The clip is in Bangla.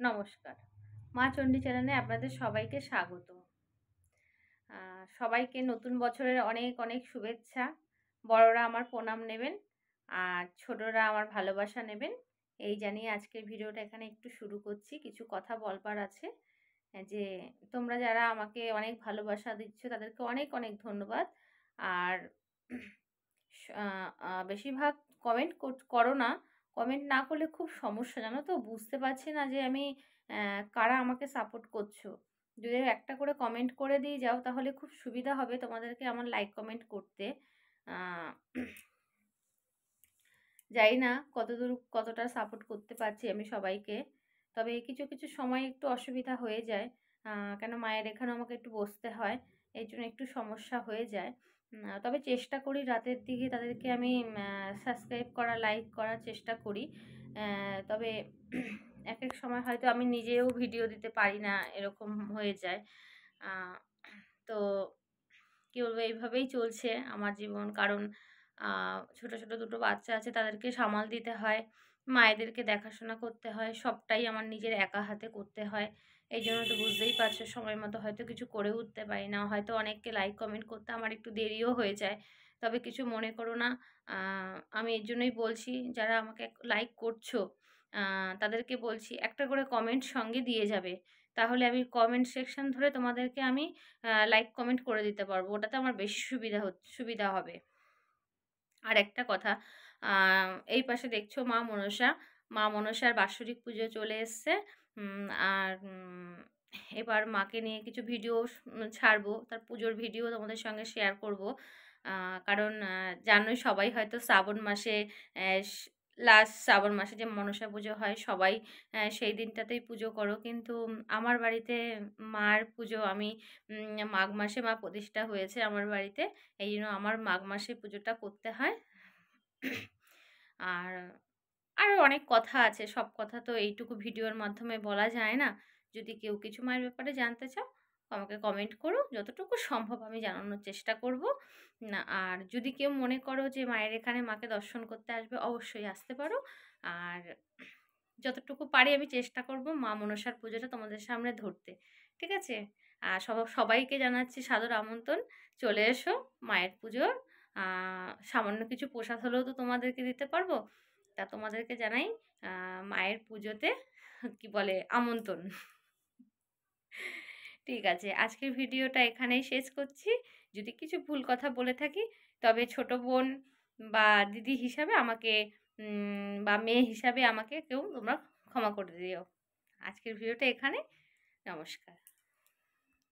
নমস্কার। মা চণ্ডী চ্যানেলে আপনাদের সবাইকে স্বাগত। সবাইকে নতুন বছরের অনেক অনেক শুভেচ্ছা। বড়রা আমার প্রণাম নেবেন, আর ছোটরা আমার ভালোবাসা নেবেন। এই জানিয়ে আজকের ভিডিওটা এখানে একটু শুরু করছি। কিছু কথা বলবার আছে, যে তোমরা যারা আমাকে অনেক ভালোবাসা দিচ্ছ তাদেরকে অনেক অনেক ধন্যবাদ। আর আ আ বেশিরভাগ কমেন্ট করো না। কমেন্ট না করলে খুব সমস্যা, জানো তো? বুঝতে পারছি না যে আমি কারা আমাকে সাপোর্ট করছো। যদি একটা করে কমেন্ট করে দিয়ে যাও তাহলে খুব সুবিধা হবে তোমাদেরকে আমার লাইক কমেন্ট করতে। আ জানি না কতদূর কতটা সাপোর্ট করতে পারছি আমি সবাইকে। তবে কিছু কিছু সময় একটু অসুবিধা হয়ে যায়। কেন মায়ের এখানেও আমাকে একটু বসতে হয়। এইজন্য একটু সমস্যা হয়ে যায়। তবে চেষ্টা করি রাতের দিকে তাদেরকে আমি সাবস্ক্রাইব করা, লাইক করার চেষ্টা করি। তবে একেক সময় হয়তো আমি নিজেও ভিডিও দিতে পারি না, এরকম হয়ে যায়। আ তো কি বলবো, এইভাবেই চলছে আমার জীবন। কারণ ছোট, ছোট ২ টো বাচ্চা আছে, তাদেরকে সামাল দিতে হয়। মায়েদেরকে দেখাশোনা করতে হয়। সবটাই আমার নিজের একা হাতে করতে হয়। এইজন্য তো বুঝতেই পারছো সময় মতো হয়তো কিছু করে উঠতে পারি না। হয়তো অনেককে লাইক কমেন্ট করতে আমার একটু দেরিও হয়ে যায়। তবে কিছু মনে করো না। আ আমি এর জন্যই বলছি, যারা আমাকে লাইক করছো আ তাদেরকে বলছি একটা করে কমেন্ট সঙ্গে দিয়ে যাবে। তাহলে আমি কমেন্ট সেকশন ধরে তোমাদেরকে আমি লাইক কমেন্ট করে দিতে পারবো। ওটাতে আমার বেশি সুবিধা হবে। আরেকটা কথা, আ এই পাশে দেখছো মা মনসা। মা মনসার বাৎসরিক পুজো চলে এসছে। আর এবার মাকে নিয়ে কিছু ভিডিও ছাড়বো। তার পুজোর ভিডিও তোমাদের সঙ্গে শেয়ার করব। আ কারণ জানোই সবাই হয়তো শ্রাবণ মাসে লাস্ট শ্রাবণ মাসে যে মনসা পুজো হয় সবাই সেই দিনটাতেই পুজো করো। কিন্তু আমার বাড়িতে মার পুজো আমি মাঘ মাসে মা প্রতিষ্ঠা হয়েছে আমার বাড়িতে। এইজন্য আমার মাঘ মাসে পুজোটা করতে হয়। আর আরো অনেক কথা আছে। সব কথা তো এইটুকু ভিডিওর মাধ্যমে বলা যায় না। যদি কেউ কিছু মায়ের ব্যাপারে জানতে চাও, আমাকে কমেন্ট করো। যতটুকু সম্ভব আমি জানানোর চেষ্টা করব। আর যদি কেউ মনে করো যে মায়ের এখানে মাকে দর্শন করতে আসবে, অবশ্যই আসতে পারো। আর যতটুকু পারি আমি চেষ্টা করব মা মনসার পুজোটা তোমাদের সামনে ধরতে। ঠিক আছে? আর সবাইকে জানাচ্ছি সাদর আমন্ত্রণ। চলে এসো মায়ের পুজোর আ সামান্য কিছু প্রসাদ হলেও তো তোমাদেরকে দিতে পারবো। তা তোমাদেরকে জানাই আ মায়ের পুজোতে কি বলে আমন্ত্রণ। ঠিক আছে। আজকের ভিডিওটা এখানেই শেষ করছি। যদি কিছু ভুল কথা বলে থাকি, তবে ছোট বোন বা দিদি হিসাবে আমাকে বা মেয়ে হিসাবে আমাকে কেউ তোমরা ক্ষমা করে দিও। আজকের ভিডিওটা এখানে। নমস্কার।